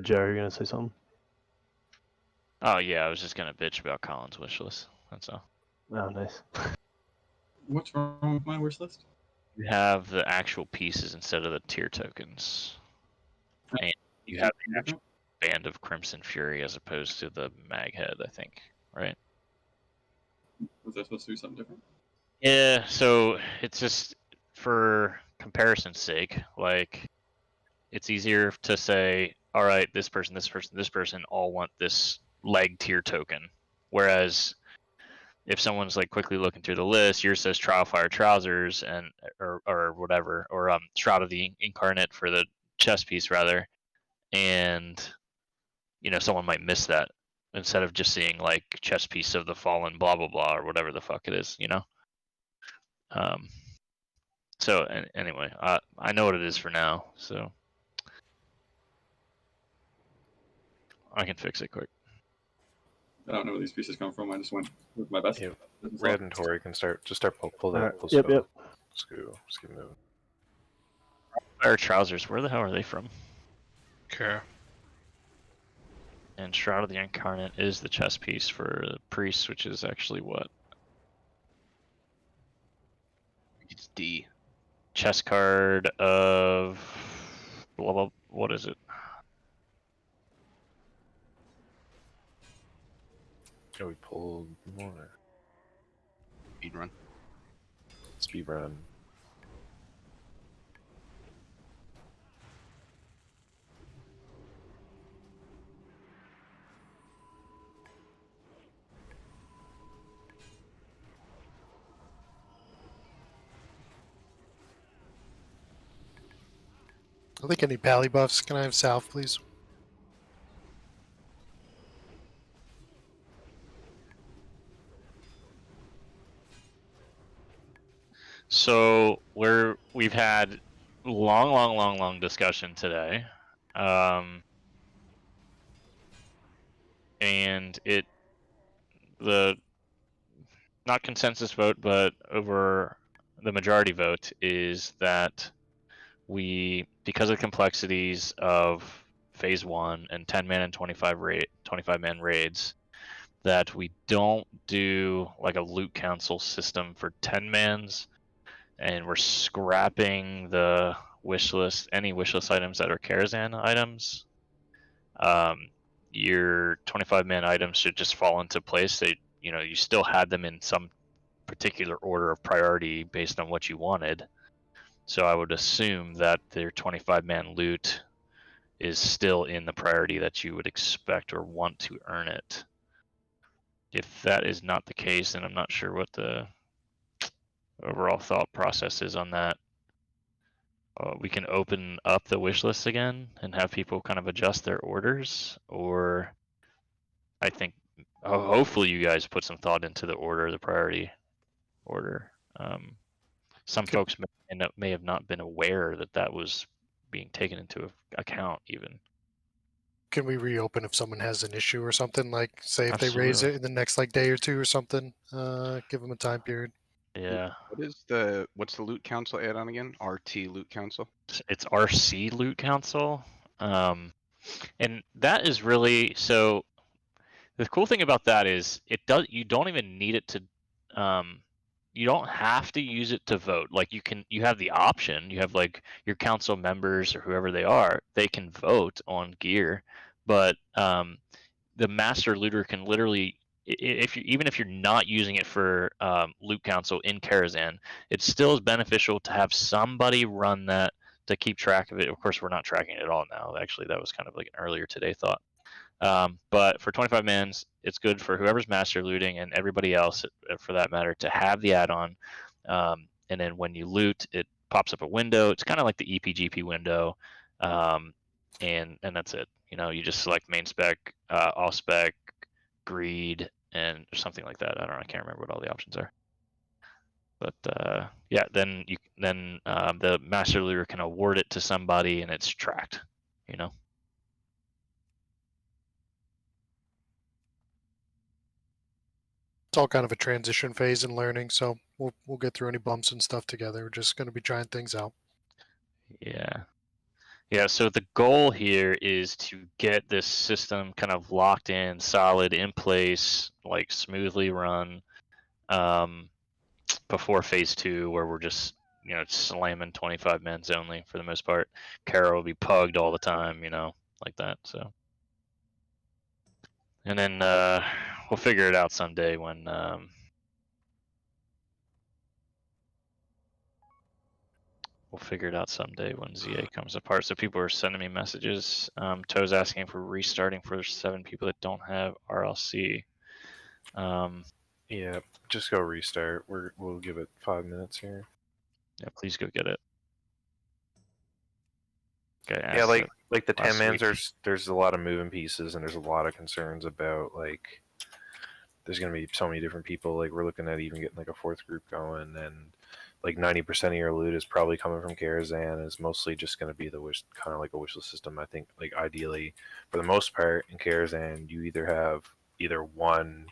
Joe, you're gonna say something? Oh yeah, I was just gonna bitch about Colin's wish list. That's all. Oh, nice. What's wrong with my wish list? You have the actual pieces instead of the tier tokens, and you have the actual band of Crimson Fury as opposed to the Maghead, I think, right? Was I supposed to do something different? Yeah, so it's just for comparison's sake, like it's easier to say, all right, this person, this person, this person all want this leg tier token. Whereas if someone's like quickly looking through the list, yours says Trial Fire Trousers and or whatever, or Shroud of the Incarnate for the chest piece rather, and someone might miss that instead of just seeing like chest piece of the fallen blah blah blah or whatever the fuck it is, So anyway, I know what it is for now, so I can fix it quick. I don't know where these pieces come from. I just went with my best. Yeah, Red and Tori can start pull that. Alright, yep. Let's keep moving. Fire Trousers, where the hell are they from? Okay. And Shroud of the Incarnate is the chest piece for the priest, which is actually what? It's D. Chest card of blah blah. What is it? Oh, we pulled more. Speed run. Speed run. I think any pally buffs. Can I have South, please? So we've had long discussion today, and the not consensus vote, but over the majority vote is that because of the complexities of phase 1 and 10-man and 25-man raids, that we don't do like a loot council system for 10-mans, and we're scrapping the wish list, any wish list items that are Karazhan items. Your 25-man items should just fall into place. You still had them in some particular order of priority based on what you wanted. So I would assume that their 25-man loot is still in the priority that you would expect or want to earn it. If that is not the case, then I'm not sure what the overall thought process is on that. We can open up the wish list again and have people kind of adjust their orders, or I think hopefully you guys put some thought into the priority order. Some folks may have not been aware that was being taken into account even. Can we reopen if someone has an issue or something? Like, say, if Absolutely. they raise it in the next day or two or something, give them a time period. Yeah. What's the loot council add-on again? RT loot council. It's RC loot council, and that is really so. The cool thing about that is you don't even need it to. You don't have to use it to vote. Like you have the option. You have like your council members or whoever they are. They can vote on gear, but the master looter can literally, even if you're not using it for loot council in Karazhan, it still is beneficial to have somebody run that to keep track of it. Of course, we're not tracking it at all now. Actually, that was kind of like an earlier today thought. But for 25 mans, it's good for whoever's master looting and everybody else, for that matter, to have the add-on. And then when you loot, it pops up a window. It's kind of like the EPGP window, and that's it. You just select main spec, all spec, greed, and something like that. I don't know. I can't remember what all the options are. But yeah, then the master looter can award it to somebody, and it's tracked. It's all kind of a transition phase in learning, so we'll get through any bumps and stuff together. We're just going to be trying things out. Yeah. Yeah, so the goal here is to get this system kind of locked in, solid, in place, like smoothly run, before phase 2, where we're just slamming 25 men's only for the most part. Kara will be pugged all the time, like that. So, and then we'll figure it out someday when ZA comes apart. So people are sending me messages. Toe's asking for restarting for 7 people that don't have RLC. Yeah, just go restart. We'll give it 5 minutes here. Yeah, please go get it. Okay, Yeah, asked it like the last 10 mans, week. there's a lot of moving pieces, and there's a lot of concerns about like there's gonna be so many different people. Like we're looking at even getting like a 4th group going, and like 90% of your loot is probably coming from Karazhan. Is mostly just gonna be the kind of like a wishlist system. I think like ideally, for the most part in Karazhan, you either have either 1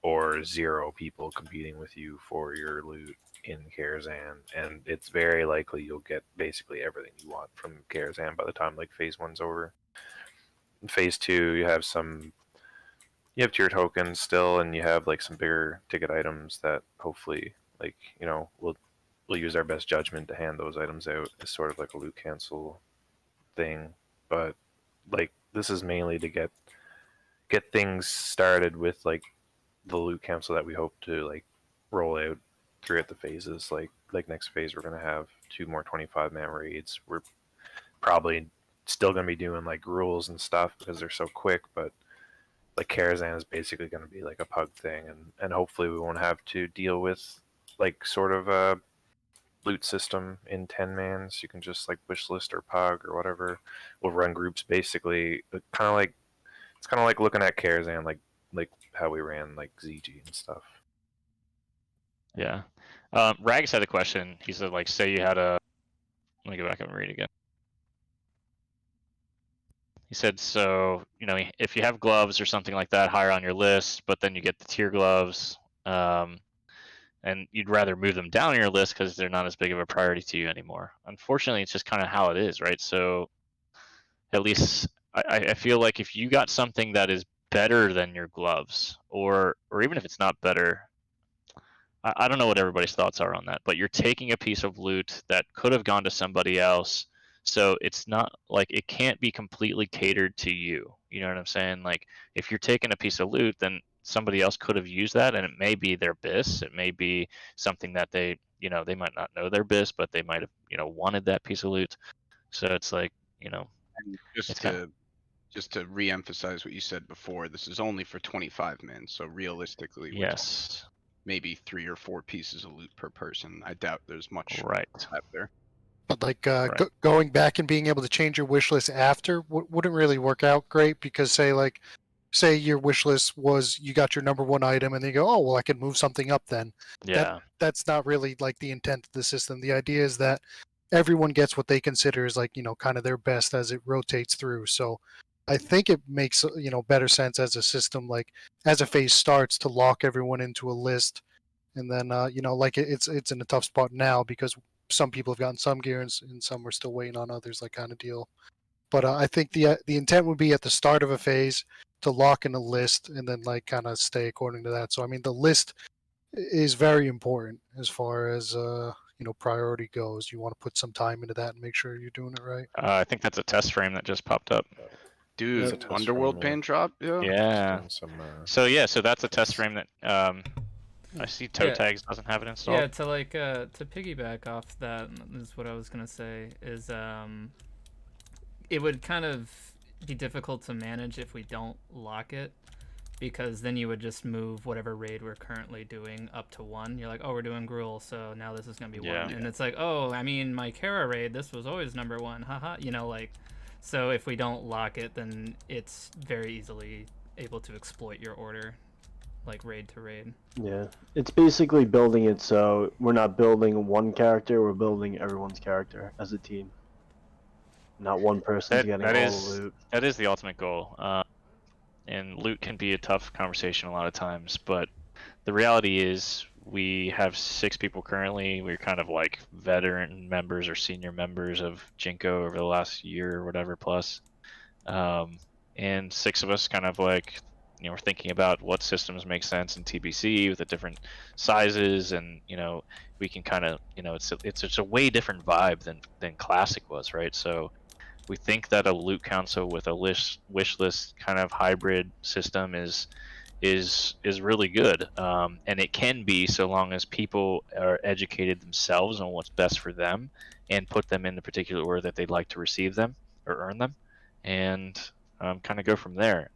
or 0 people competing with you for your loot in Karazhan, and it's very likely you'll get basically everything you want from Karazhan by the time like phase 1's over. In phase 2, you have tier tokens still, and you have like some bigger ticket items that hopefully like we'll use our best judgment to hand those items out as sort of like a loot cancel thing. But like this is mainly to get things started with like the loot cancel that we hope to like roll out throughout the phases. Like next phase we're gonna have 2 more 25-man raids. We're probably still gonna be doing like Gruuls and stuff because they're so quick, but like Karazhan is basically gonna be like a pug thing, and hopefully we won't have to deal with like sort of a loot system in 10 mans. You can just like wishlist or pug or whatever. We'll run groups basically, kind of like it's kind of like looking at Karazhan like how we ran like ZG and stuff. Yeah. Rags had a question. He said, like, say you had a. Let me go back and read again. He said, so, if you have gloves or something like that higher on your list, but then you get the tier gloves, and you'd rather move them down your list because they're not as big of a priority to you anymore. Unfortunately, it's just kind of how it is, right? So, at least I feel like if you got something that is better than your gloves, or even if it's not better, I don't know what everybody's thoughts are on that, but you're taking a piece of loot that could have gone to somebody else, so it's not like it can't be completely catered to you. You know what I'm saying? Like if you're taking a piece of loot, then somebody else could have used that, and it may be their BIS, it may be something that they might not know their BIS, but they might have wanted that piece of loot. So it's like And just it's kinda, to re-emphasize what you said before, this is only for 25 men. So realistically, we're talking yes, maybe 3 or 4 pieces of loot per person. I doubt there's much right. out there. But like Right. going back and being able to change your wish list after wouldn't really work out great, because say your wish list was you got your number 1 item and then you go, oh well, I can move something up then. Yeah. That's not really like the intent of the system. The idea is that everyone gets what they consider is like kind of their best as it rotates through. So I think it makes better sense as a system, like as a phase starts, to lock everyone into a list, and then like it's in a tough spot now because some people have gotten some gear and some are still waiting on others, like kind of deal. But I think the intent would be at the start of a phase to lock in a list and then like kind of stay according to that. So I mean the list is very important as far as priority goes. You want to put some time into that and make sure you're doing it right. I think that's a test frame that just popped up. Dude, It's a test Underworld frame, yeah. pan drop? Yeah. Yeah. Doing some, So that's a test frame that I see toe Yeah. tags doesn't have it installed. Yeah, to like to piggyback off that is what I was gonna say is it would kind of be difficult to manage if we don't lock it, because then you would just move whatever raid we're currently doing up to 1. You're like, oh, we're doing Gruul, so now this is gonna be 1, and it's like, oh, I mean, my Kara raid, this was always number 1, haha, like. So if we don't lock it, then it's very easily able to exploit your order, like raid to raid. Yeah, it's basically building it so we're not building one character, we're building everyone's character as a team. Not one person's getting all the loot. That is the ultimate goal. And loot can be a tough conversation a lot of times, but the reality is we have 6 people currently. We're kind of like veteran members or senior members of JNCO over the last year or whatever plus. And 6 of us kind of like, we're thinking about what systems make sense in TBC with the different sizes, and we can kind of, it's a way different vibe than Classic was, right? So we think that a loot council with a wish list kind of hybrid system is really good, and it can be, so long as people are educated themselves on what's best for them and put them in the particular order that they'd like to receive them or earn them, and kind of go from there.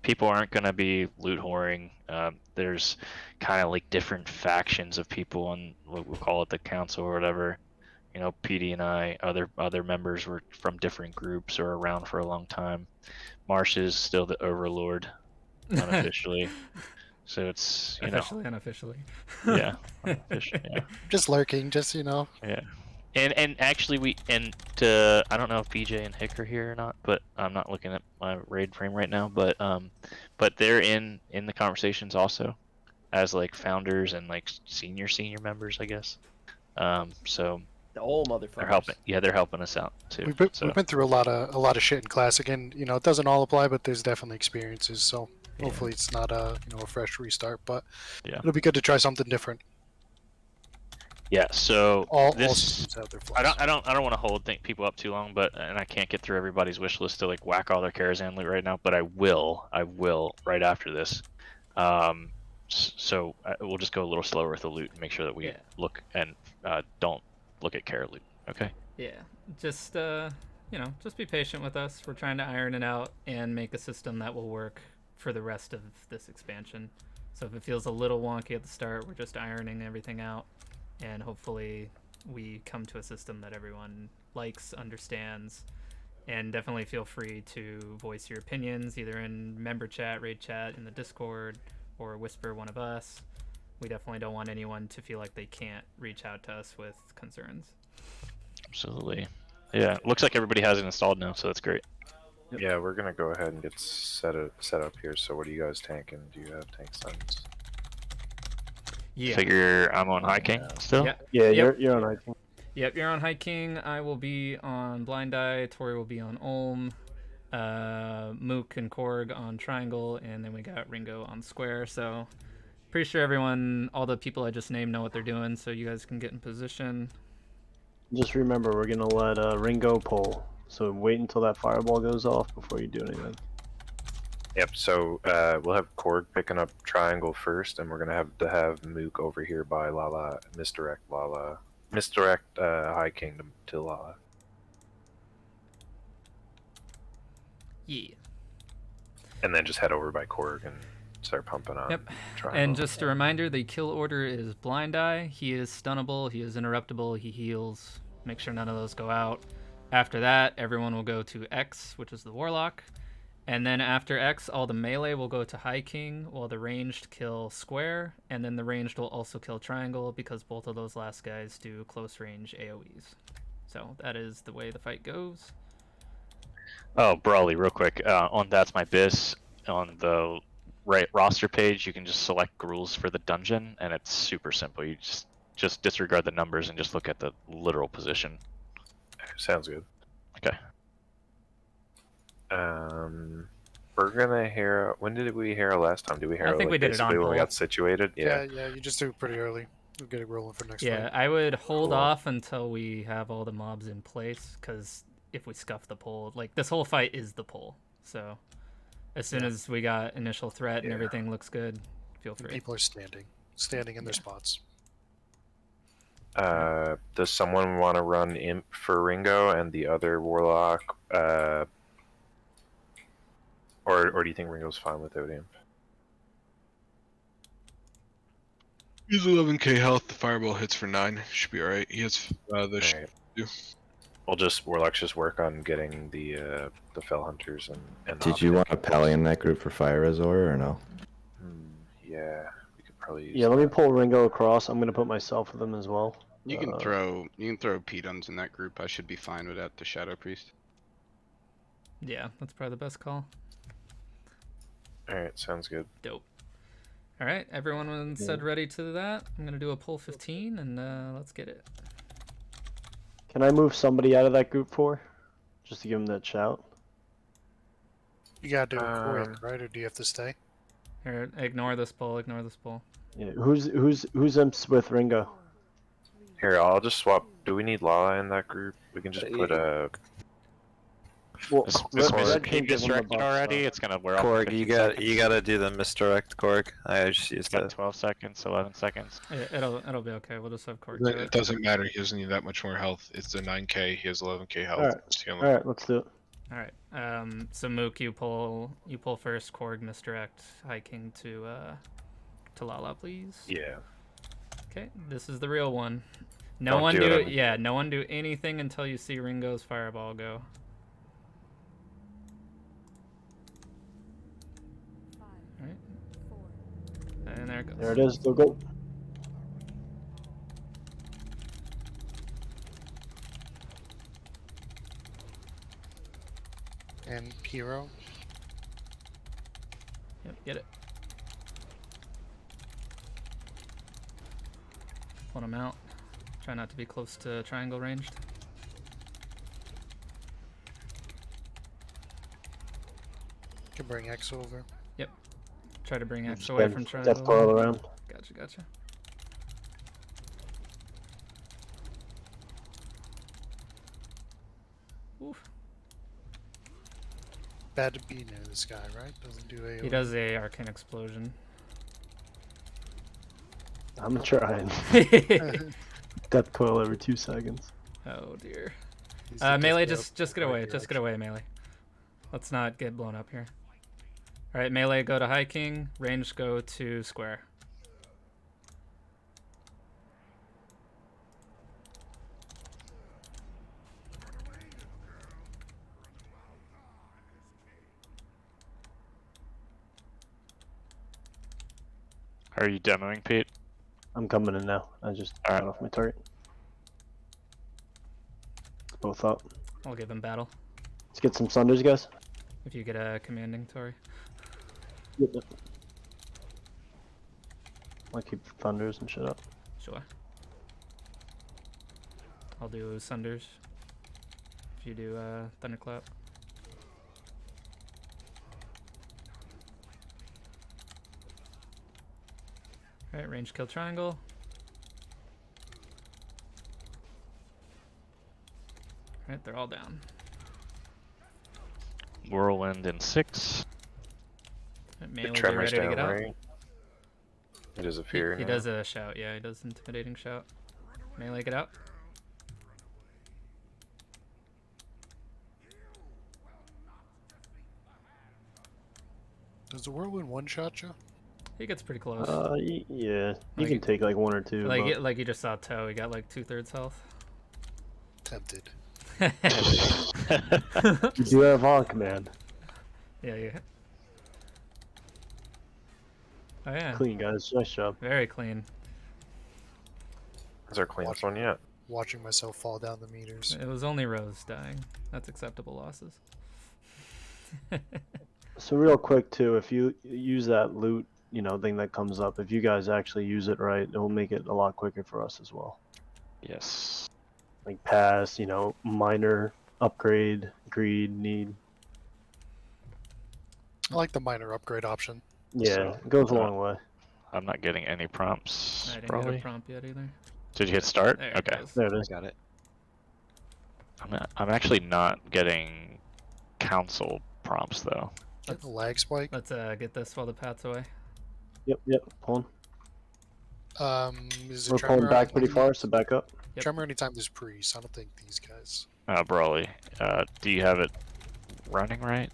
People aren't going to be loot whoring. There's kind of like different factions of people on what we'll call it the council or whatever. PD and I, other members were from different groups or around for a long time. Marsh is still the overlord, unofficially. So it's officially, unofficially. Yeah, unofficially, yeah. Just lurking, just Yeah, and actually I don't know if BJ and Hick are here or not, but I'm not looking at my raid frame right now. But they're in the conversations also, as like founders and like senior members, I guess. So. The old motherfuckers. They're helping. Yeah, they're helping us out too. We've been through a lot of shit in Classic, and it doesn't all apply, but there's definitely experiences. So hopefully it's not a fresh restart, but it'll be good to try something different. Yeah. So all systems have their flaws. I don't want to hold people up too long, and I can't get through everybody's wish list to like whack all their Karazhan loot right now, but I will right after this. So we'll just go a little slower with the loot and make sure that we look and don't look at Kara loot. Okay. Yeah, just just be patient with us. We're trying to iron it out and make a system that will work for the rest of this expansion. So if it feels a little wonky at the start, we're just ironing everything out, and hopefully we come to a system that everyone likes, understands, and definitely feel free to voice your opinions either in member chat, raid chat, in the Discord, or whisper one of us. We definitely don't want anyone to feel like they can't reach out to us with concerns. Absolutely. Yeah, looks like everybody has it installed now, so that's great. Yep. Yeah, we're gonna go ahead and get set up here. So what are you guys tanking? Do you have tank stuns? Yeah. Figure I'm on High King still? Yeah, you're on High King. Yep, you're on High King. I will be on Blind Eye. Tori will be on Ulm. Mook and Korg on Triangle, and then we got Ringo on Square. So pretty sure all the people I just named know what they're doing, so you guys can get in position. Just remember, we're gonna let Ringo pull, so wait until that fireball goes off before you do anything. Yep, so we'll have Korg picking up Triangle first, and we're gonna have Mook over here by Lala, misdirect High Kingdom to Lala. Yeah. And then just head over by Korg and start pumping on. Yep. Triangle. And just a reminder, the kill order is Blind Eye. He is stunnable, he is interruptible, he heals. Make sure none of those go out. After that, everyone will go to X, which is the Warlock. And then after X, all the melee will go to High King, while the ranged kill Square, and then the ranged will also kill Triangle, because both of those last guys do close range AoEs. So that is the way the fight goes. Oh, Brawley, real quick. On That's My Biz, on the right roster page, you can just select Gruuls for the dungeon, and it's super simple. You just disregard the numbers and just look at the literal position. Sounds good. Okay. We're gonna hear. When did we hear last time? Did we hear? I think we did it on when we both. got situated. Yeah. Yeah, you just do it pretty early. We'll get it rolling for next Yeah, week. I would hold Cool. off until we have all the mobs in place, because if we scuff the poll, like this whole fight is the poll. So as soon as we got initial threat and everything looks good, feel free. People are standing in their spots. Does someone want to run Imp for Ringo and the other Warlock? Or do you think Ringo's fine without Imp? He's 11k health. The fireball hits for 9. Should be alright. He has the Alright. Warlocks just work on getting the Fell Hunters and. Did you want a pally in that group for Fire Azor or no? Yeah, we could probably. Use Yeah, let me pull Ringo across. I'm gonna put myself with him as well. You can throw P-Duns in that group. I should be fine without the Shadow Priest. Yeah, that's probably the best call. Alright, sounds good. Dope. All right, everyone said ready to that. I'm gonna do a pull 15, and let's get it. Can I move somebody out of that group 4? Just to give them that shout? You gotta do it quick, right? Or do you have to stay? Here, ignore this pull. Ignore this pull. Yeah, who's imps with Ringo? Here, I'll just swap. Do we need Lala in that group? We can just put a. Well, This Red can give him the misdirected buff, already. so- It's gonna wear off. Korg, 15 you seconds. gotta do the misdirect, Korg. I just It's used got to. 12 seconds, 11 seconds. It'll be okay. We'll just have Korg do It it. doesn't matter. He doesn't need that much more health. It's a 9k. He has 11k health. Alright. It's healing. Alright, let's do it. All right. So Mook, you pull first. Korg misdirect. Hiking to Lala, please. Yeah. Okay. This is the real one. No Don't one do do it. Yeah. No one do anything until you see Ringo's fireball go. All right. And there it goes. There it is. Go. And hero. Yep. Get it. Pull him out. Try not to be close to triangle ranged. Can bring X over. Try to bring X Just away bend from triangle. Death coil around. Gotcha. Oof. Bad to be near this guy, right? Doesn't do AoE. He does a arcane explosion. I'm trying. Death coil every 2 seconds. Oh dear. He's the Melee, death just get row away. right Just get direction. away, melee. Let's not get blown up here. All right, melee, go to hiking. Range, go to square. Are you demoing, Pete? I'm coming in now. I just Alright. got off my target. Both up. I'll give him battle. Let's get some sunders, guys. If you get a commanding Tori. Yep. I'll keep thunders and shit up. Sure. I'll do sunders. If you do thunderclap. Alright, range kill triangle. Alright, they're all down. Whirlwind in 6. Alright, The melee, get tremors ready to down, get out. right? He does appear He now. does a shout, yeah, he does intimidating shout. Melee, get out. Does the whirlwind one-shot you? He gets pretty close. Yeah. You Like can it- take like 1 or 2. like but... like you just saw Toe, he got like 2/3 health. Tempted. You do have on command. Yeah. Oh yeah, Clean, guys. Nice job. very clean. That's our cleanest one yet. Watching myself fall down the meters. It was only Rose dying. That's acceptable losses. So real quick too, if you use that loot, thing that comes up, if you guys actually use it right, it will make it a lot quicker for us as well. Yes. Like pass, minor upgrade, greed, need. I like the minor upgrade option. Yeah, it goes a long way. I'm not getting any prompts. I didn't Probably. get a prompt yet either. Did you hit start? There it Okay. goes. There it I is. got it. I'm actually not getting council prompts though. Get the lag spike. Let's get this while the pat's away. Yep, pulling. Is it We're pulling tremor back pretty only- far, so back up. Yep. Tremor anytime there's priest. I don't think these guys. Brawly. Do you have it running right?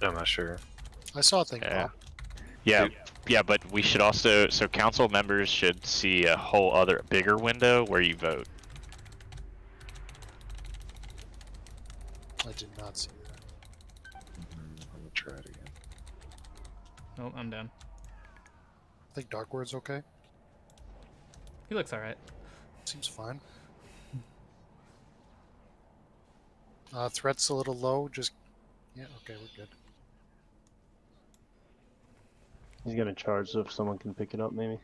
I'm not sure. I saw a thing Yeah. pop. Yeah. Yeah, but we should also, so council members should see a whole other bigger window where you vote. I did not see that. Let me try it again. Oh, I'm down. I think Dark Word's okay. He looks alright. Seems fine. Threat's a little low. Just yeah, okay, we're good. He's gonna charge, so if someone can pick it up, maybe.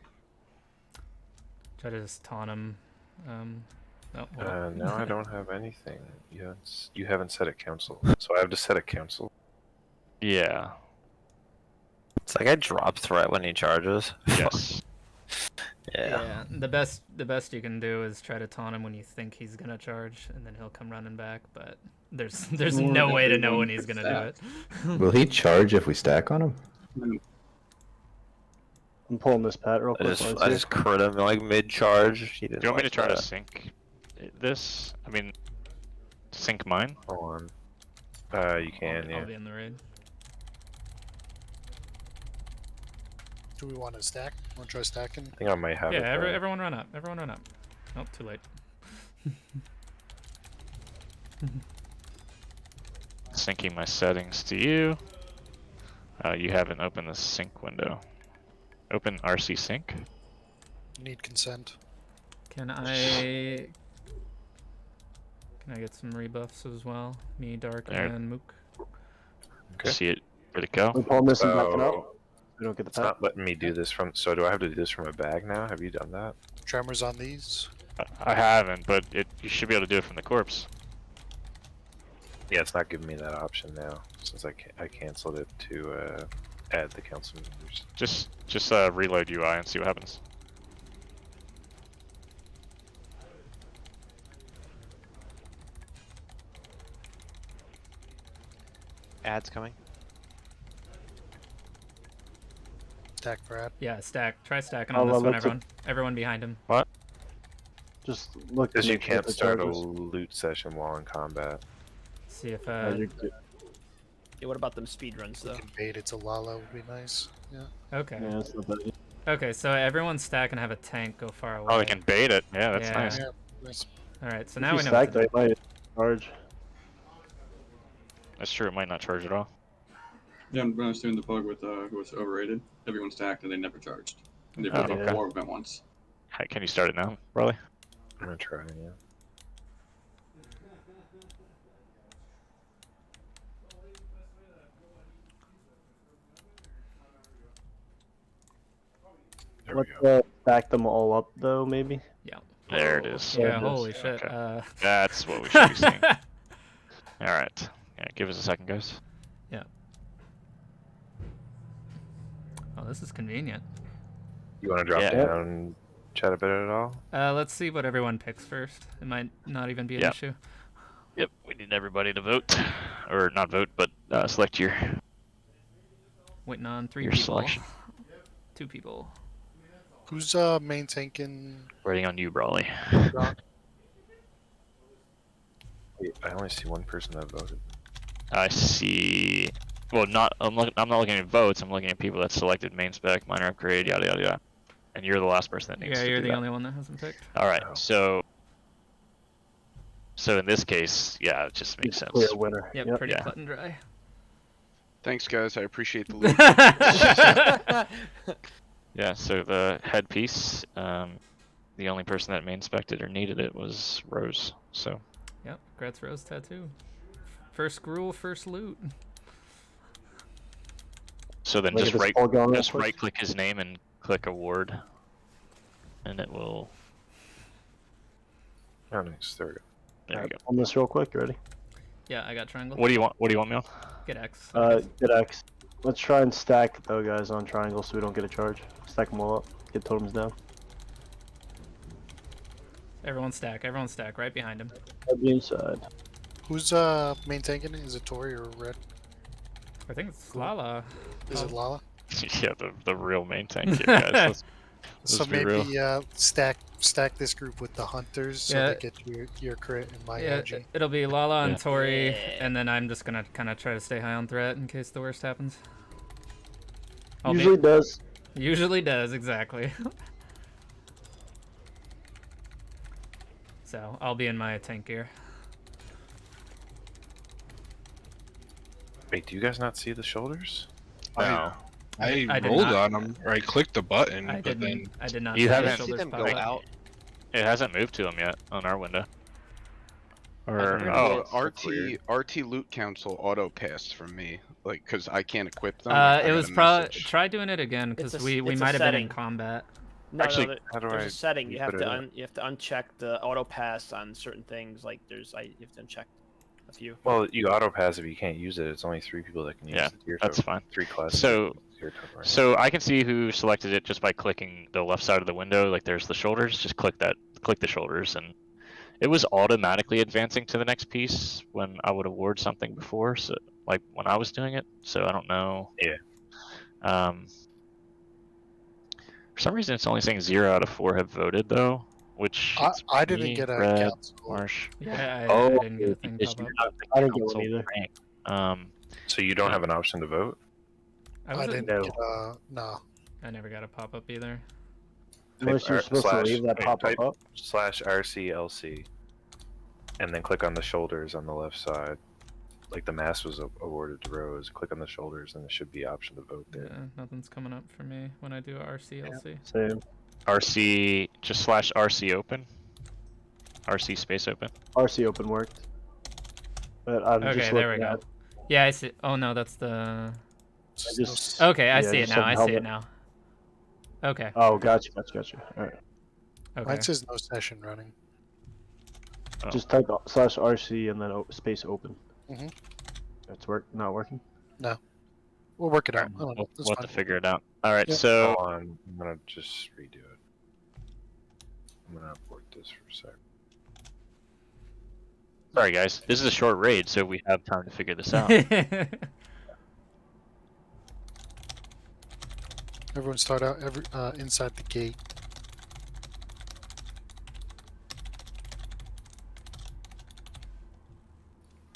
Try to just taunt him. Oh, No, I don't have anything. You haven't set a council, so I have to set a council. Yeah. It's like I drop threat when he charges. Yes. yeah. The best you can do is try to taunt him when you think he's gonna charge, and then he'll come running back. But there's no way to know when he's gonna do it. Will he charge if we stack on him? I'm pulling this Pat real quick. I just crit him like mid-charge. Do you want me to try to sync this? I mean, sync mine? Hold on. You can, I'll yeah. be in the raid. Do we want to stack? Want to try stacking? I think I might have Yeah, it. everyone run up. Everyone run up. Oh, too late. Syncing my settings to you. You haven't opened the sync window. Open RC sync. Need consent. Can I get some rebuffs as well? Me, Dark, There. and Mook. Okay. See it. Where'd it go? I'm pulling this and backing So, up. We don't get the it's Pat. not letting me do this from. So do I have to do this from a bag now? Have you done that? Tremors on these. I haven't, but you should be able to do it from the corpse. Yeah, it's not giving me that option now since I canceled it to add the council members. Just reload UI and see what happens. Ads coming. Stack for ad. Yeah, stack. Try stacking on this one, everyone behind him. What? Just look. Because you make can't the start a charges. loot session while in combat. See if Yeah, what about them speedruns though? Can bait it to Lala would be nice. Yeah. Okay. Yeah, that's not bad. Okay, so everyone stack and have a tank go far away. Oh, they can bait it. Yeah, that's nice. Yeah. Nice. All right, so If now you we know. stack, What to they do. might charge. That's true. It might not charge at all. Yeah, I'm doing the bug with who was overrated. Everyone stacked and they never charged. And they Oh, put okay. 4 of them at once. Hey, can you start it now, Riley? I'm gonna try, yeah. There we Let's go. stack them all up though, maybe. Yeah. There it is. Yeah. Yeah, Holy shit. Okay. That's what we should be seeing. All right. Yeah, give us a second, guys. Yeah. Oh, this is convenient. You want to drop Yeah. down and chat about it at all? Let's see what everyone picks first. It might not even be an Yeah. issue. Yep, we need everybody to vote, or not vote, but select your Waiting on 3 your people. selection. 2 people. Who's main tanking? Waiting on you, Brawley. Wait, I only see one person that voted. I see. Well, I'm not looking at votes. I'm looking at people that selected main spec, minor upgrade, yada yada yada. And you're the last person that needs Yeah, to you're do the that. only one that hasn't picked. All right, Oh. so in this case, yeah, it just makes sense. Clear winner. Yep, Yep. pretty Yeah. cut and dry. Thanks, guys. I appreciate the loot. Yeah, so the headpiece, the only person that main spected or needed it was Rose. So Yep, Gratz Rose tattoo. First Gruul, first loot. so then Look at just this right poll going real just quick. right click his name and click award, and it will. Oh, nice. There we go. There you go. On this real quick, you ready? Yeah, I got triangle. What do you want? What do you want me on? Get X. Get X. Let's try and stack though, guys, on triangle so we don't get a charge. Stack them all up. Get totems down. Everyone stack, right behind him. I'll be inside. Who's main tanking? Is it Tori or Red? I think it's Lala. Is it Lala? Yeah, the real main tank here, guys. Let's So be real. maybe stack this group with the hunters so Yeah. they get your crit and my Yeah, energy. it'll be Lala and Yeah. Tori, Yeah. and then I'm just gonna kind of try to stay high on threat in case the worst happens. Usually does. Usually does, exactly. So, I'll be in my tank gear. Wait, do you guys not see the shoulders? No. I I did rolled not. on them, or I clicked the button, I but then did not You see the haven't- See shoulders them pop go up. out. It hasn't moved to him yet on our window. Or Well, oh, RT Loot Council auto pass from me, like, because I can't equip them. Like, I it got was a probably message. try doing it again because we might have been in combat. No, Actually, no, how do there's I a setting. You have put it up? to you have to uncheck the auto pass on certain things. Like you have to uncheck a few. Well, you auto pass if you can't use it. It's only 3 people that can use yeah, the tier that's token. fine. 3 classes. So, that can use the tier token right so I can see who selected it just by clicking the left side of the window. Like there's the shoulders. Just click that. Click the shoulders, and it was automatically advancing to the next piece when I would award something before. So, like when I was doing it. So I don't know. Yeah. For some reason, it's only saying 0 out of 4 have voted though, which I didn't me, get a Red, council. Marsh. Yeah, Oh, I didn't get a thing because pop up. you're not the I didn't get one council either. rank. So you don't have an option to vote? I didn't No. get no. I never got a pop up either. Unless you're supposed to leave that pop type up. /RCLC, and then click on the shoulders on the left side. Like the mass was awarded to Rose. Click on the shoulders, and there should be option to vote there. Yeah, nothing's coming up for me when I do RCLC. Same. RC, just /RC open. RC space open. RC open worked. But I'm Okay, just there we looking go. at. Yeah, I see. Oh no, that's the. Just, Okay, I yeah, see it just now. have I see helmet. it now. Okay. Oh, gotcha. All right. Okay. Mine says no session running. Oh. Just type /RC and then space open. Mhm. That's not working. No. We'll work it out. We'll That's have to fine. figure it out. All right, Yeah. so Hold on, I'm gonna just redo it. I'm gonna import this for a sec. sorry guys, this is a short raid, so we have time to figure this out. Everyone start out inside the gate.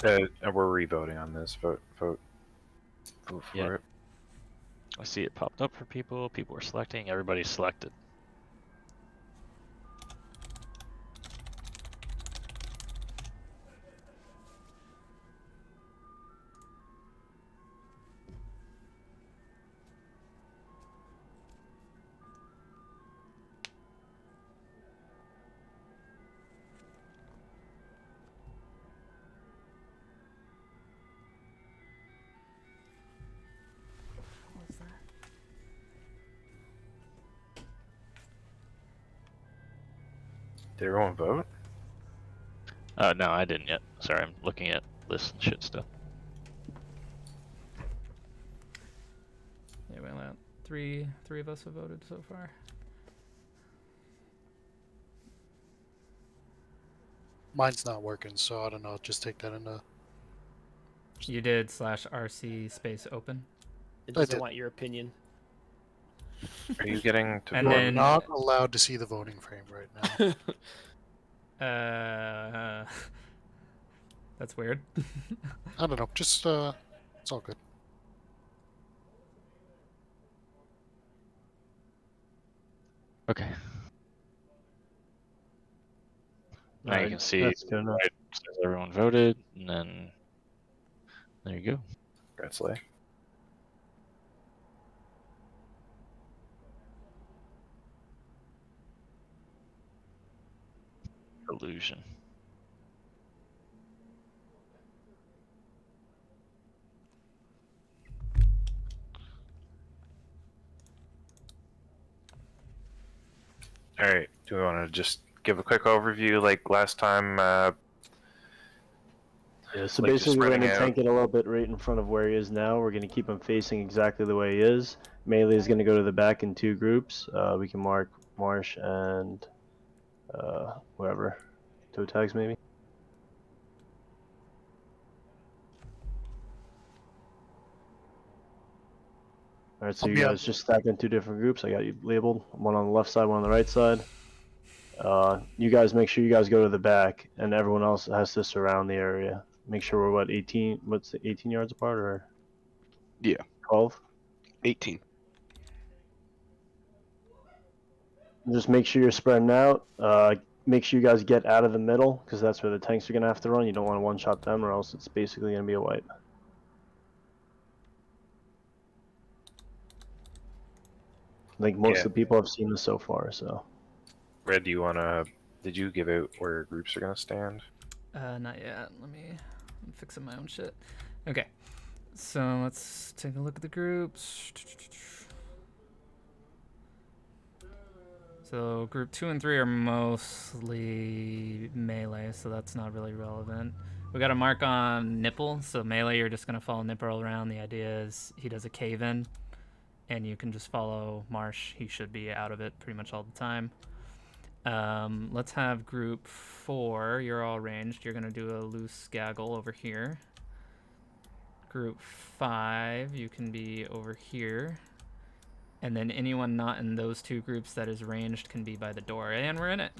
We're re-voting on this. Vote for Yeah. it. I see it popped up for people. People are selecting. Everybody's selected. Did everyone vote? No, I didn't yet. Sorry, I'm looking at lists and shit stuff. Yeah, we only have three of us have voted so far. Mine's not working, so I don't know. Just take that into. You did /RC space open. It doesn't want your opinion. Are you getting to And vote? You're then- not allowed to see the voting frame right now. That's weird. I don't know. Just it's all good. Okay. Now you Alright, can see that's good enough. right, says everyone voted, and then there you go. Congrats, Lair. Illusion. All right. Do we want to just give a quick overview, like last time? Yeah, so Like, just basically we're going spreading to out. tank it a little bit right in front of where he is now. We're going to keep him facing exactly the way he is. Melee is going to go to the back in 2 groups. We can mark Marsh and whoever. Toe tags maybe. Alright, so I'll you be guys just stacked in 2 different groups. I got you labeled. One on the left side, one on the right side. You guys make sure you guys go to the back, and everyone else has to surround the area. Make sure we're what 18? What's it, 18 yards apart or? Yeah. 12. 18. Just make sure you're spreading out. Make sure you guys get out of the middle, because that's where the tanks are gonna have to run. You don't want to one-shot them, or else it's basically gonna be a wipe. I think most Yeah. of the people have seen this so far, so. Red, do you want to? Did you give out where groups are going to stand? Not yet. I'm fixing my own shit. Okay. So let's take a look at the groups. So group 2 and 3 are mostly melee, so that's not really relevant. We got a mark on Nipple, so melee you're just gonna follow Nipple around. The idea is he does a cave in, and you can just follow Marsh. He should be out of it pretty much all the time. Let's have group 4. You're all ranged. You're gonna do a loose gaggle over here. Group 5, you can be over here. And then anyone not in those two groups that is ranged can be by the door. And we're in it.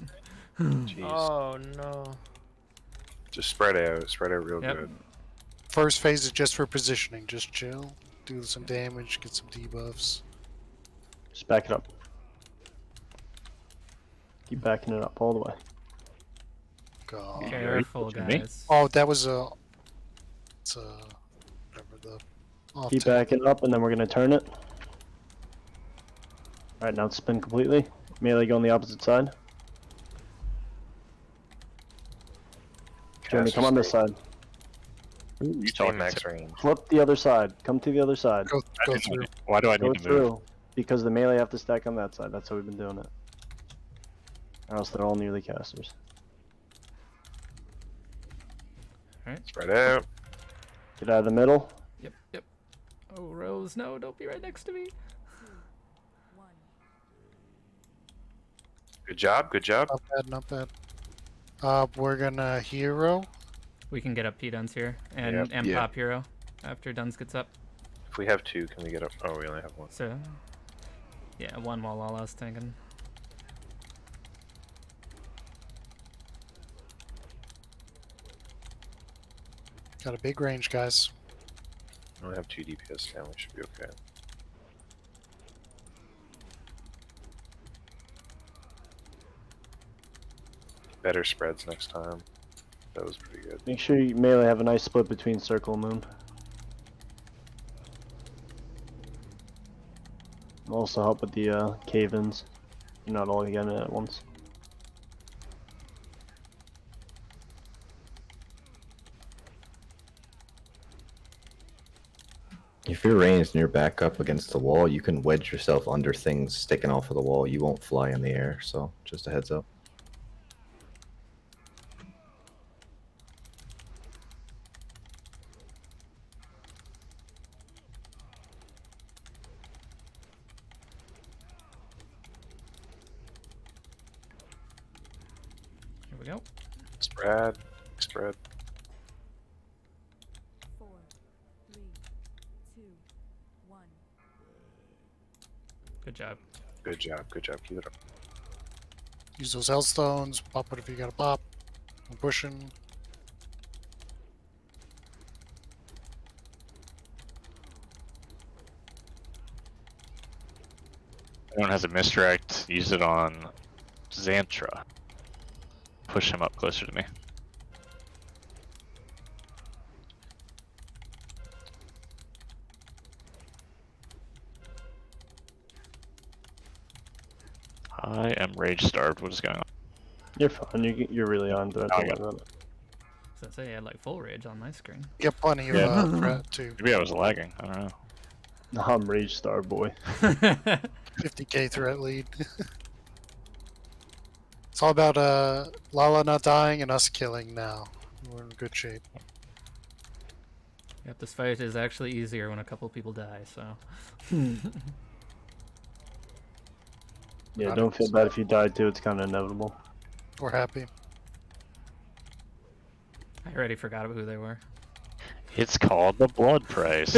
Jeez. Oh no. Just spread out real Yep. good. First phase is just for positioning. Just chill, do some damage, get some debuffs. Just back it up. Keep backing it up all the way. God. Careful, guys. Oh, that was a. It's a. Whatever the. Off Keep tap. backing up, and then we're gonna turn it. Alright, now spin completely. Melee go on the opposite side. Jeremy, come on this side. You Stay talking max to? range. Flip the other side. Come to the other side. Go through. Why do I Go need to move? through. Because the melee have to stack on that side. That's how we've been doing it. Or else they're all nearly casters. Spread out. Get out of the middle. Yep, yep. Oh, Rose, no, don't be right next to me. Good job, good job. Not bad, not bad. We're gonna hero. We can get up P-Duns here and, Yep. and Yeah. pop hero after Duns gets up. If we have 2, can we get up? Oh, we only have 1. So, yeah, 1 while Lala's tanking. Got a big range, guys. We only have 2 DPS down, we should be okay. Better spreads next time. That was pretty good. Make sure you melee have a nice split between circle and moon. Also help with the cave-ins. You're not all getting it at once. If you're ranged and you're back up against the wall, you can wedge yourself under things sticking off of the wall. You won't fly in the air, so just a heads up. Here we go. Spread. Spread. 4, 3, 2, 1. Good job. Good job, good job. Keep it up. Use those Hellstones. Pop it if you got to pop. I'm pushing. Everyone has a misdirect. Use it on Xantra. Push him up closer to me. I am rage starved. What is going on? You're fine. You're really on. Don't I worry got about it. So I say I had like full rage on my screen. Get plenty of Yeah. threat too. Maybe I was lagging. I don't know. No, I'm rage star boy. 50k threat lead. It's all about Lala not dying and us killing now. We're in good shape. Yep, this fight is actually easier when a couple people die, so. Yeah, don't feel bad if you die too. It's kind of inevitable. We're happy. I already forgot who they were. It's called the blood price.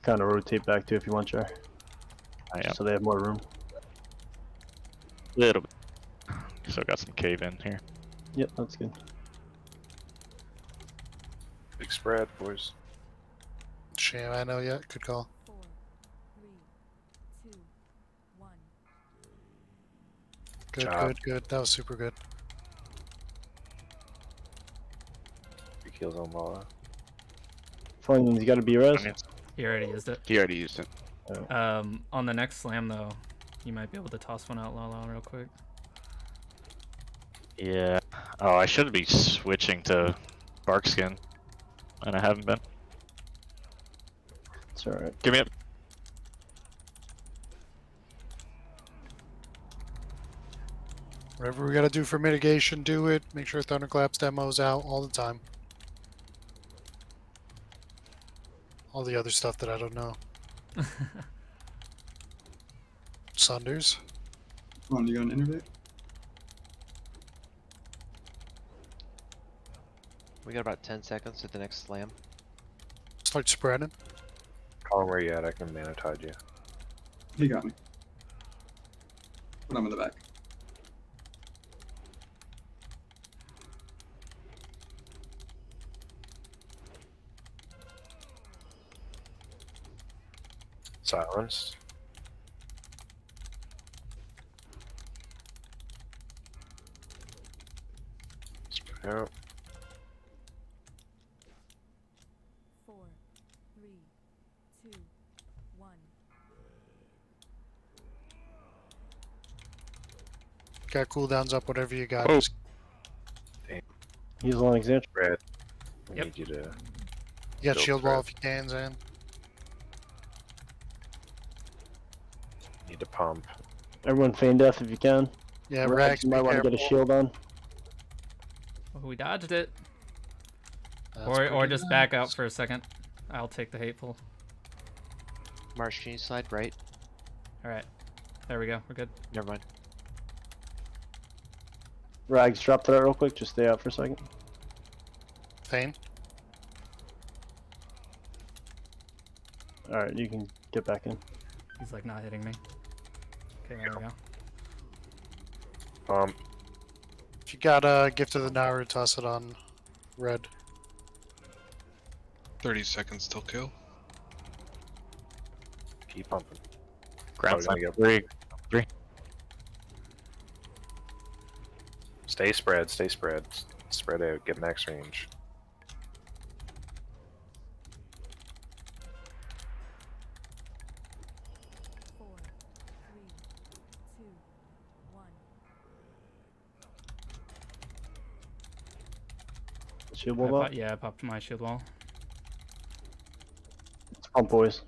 Kind of rotate back too if you want, Char. I am. So they have more room. Little bit. Still got some cave in here. Yep, that's good. Big spread, boys. Shame, I know yet. Good call. 4, 3, 2, 1. Good, job. good, good. That was super good. Big heals on Lala. Fine, you gotta be res. He already used it. He already used it. On the next slam though, You might be able to toss one out, Lala, real quick. Yeah. Oh, I should be switching to Barkskin, and I haven't been. It's alright. Give me up. Whatever we gotta do for mitigation, do it. Make sure Thunderclaps demo's out all the time. All the other stuff that I don't know. Sunders. Come on, you got an innervate? We got about 10 seconds to the next slam. Start spreading. Call him where you at. I can mana tide you. He got me. But I'm in the back. Silence. Spread out. 4, 3, 2, 1. Got cooldowns up, whatever you got. Oh. Just He's on exam. Spread. I Yep. need you to. you got Build shield threat. wall if you can, Zan. Need to pump. Everyone feign death if you can. Yeah, Rags, Rags, you be might want to get a careful. shield on. Oh, we dodged it. That's Or pretty just back out nice. for a second. I'll take the hateful. Marsh, can you slide right? Alright. There we go. We're good. Never mind. Rags, drop to that real quick. Just stay out for a second. Feign. Alright, you can get back in. He's like not hitting me. Okay, there we go. If you got a gift of the Nauru, toss it on red. 30 seconds till kill. Keep pumping. Ground Probably slam. gonna go. 3. Stay spread. Stay spread. Spread out. Get max range. 4, 3, 2, 1. Shield wall up. Yeah, I popped my shield wall. Let's pump, boys.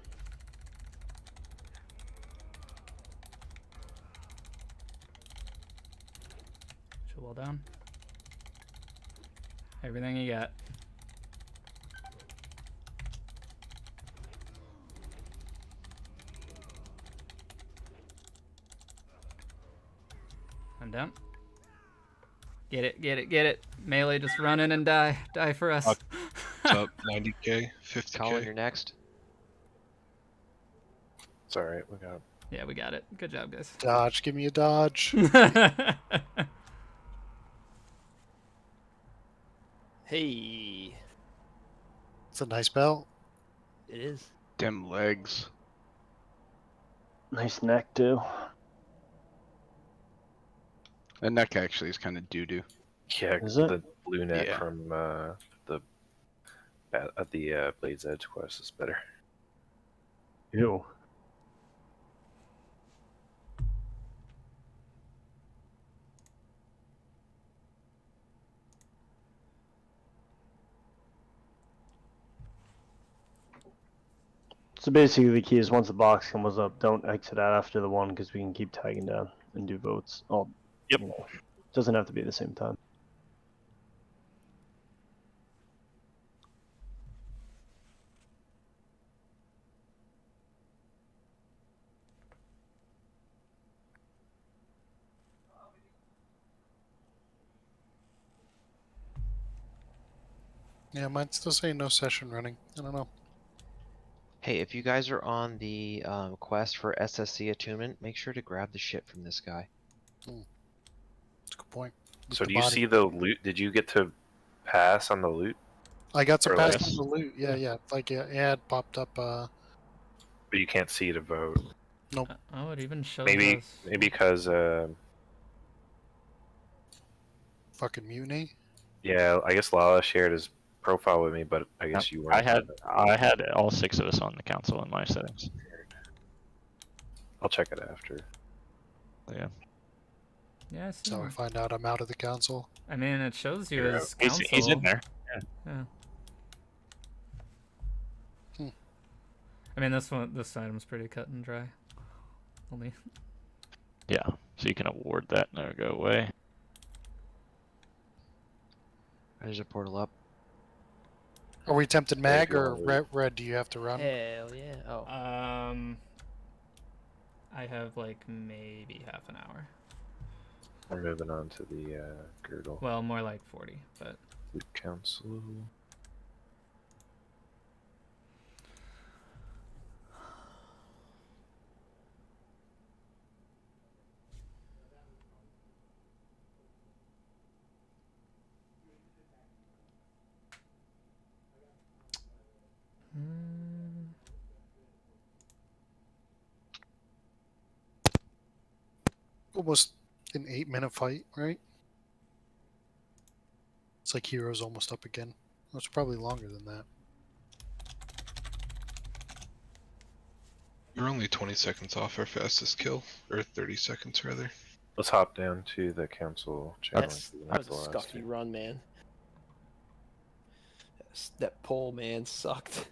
Shield wall down. Everything you got. I'm down. Get it, get it, get it. Melee, just run in and die. Die for us. What's up? 90k, 50k. Colin, you're next. It's alright. We got. Yeah, we got it. Good job, guys. Dodge, give me a dodge. Hey, It's a nice belt. it is. Dem legs. Nice neck, too. That neck actually is kind of doo-doo. Yeah, Is it? the blue neck Yeah. from the Blade's Edge quest is better. Ew. So basically, the key is once the box comes up, don't exit out after the one because we can keep tagging down and do votes. Oh, Yep. You know, doesn't have to be at the same time. Yeah, mine's still saying no session running. I don't know. Hey, if you guys are on the quest for SSC attunement, make sure to grab the shit from this guy. That's a good point. Loot So the do you body. see the loot? Did you get to pass on the loot? I got some or pass less? on the loot. Yeah, yeah. Like yeah, ad popped up. But you can't see to vote. Oh, it even shows Maybe us. because Fucking mutiny. yeah, I guess Lala shared his profile with me, but I guess you weren't. I had all 6 of us on the council in my settings. I'll check it after. Yeah. Yeah, I That's see. how I find out I'm out of the council. I mean, it shows you You're as out. council. He's in there. Yeah. Hmm. I mean, this item's pretty cut and dry. Only. Yeah. So you can award that and it'll go away. There's a portal up. Are we tempted mag you or wanna red? Do you have to run? Hell yeah. Oh. I have like maybe half an hour. We're moving on to the Gruul. Well, more like 40, but. Loot Council. Almost an 8-minute fight, right? It's like Hero's almost up again. It's probably longer than that. You're only 20 seconds off our fastest kill, or 30 seconds rather. Let's hop down to the council challenge. That was a scuffy run, man. That pole, man, sucked.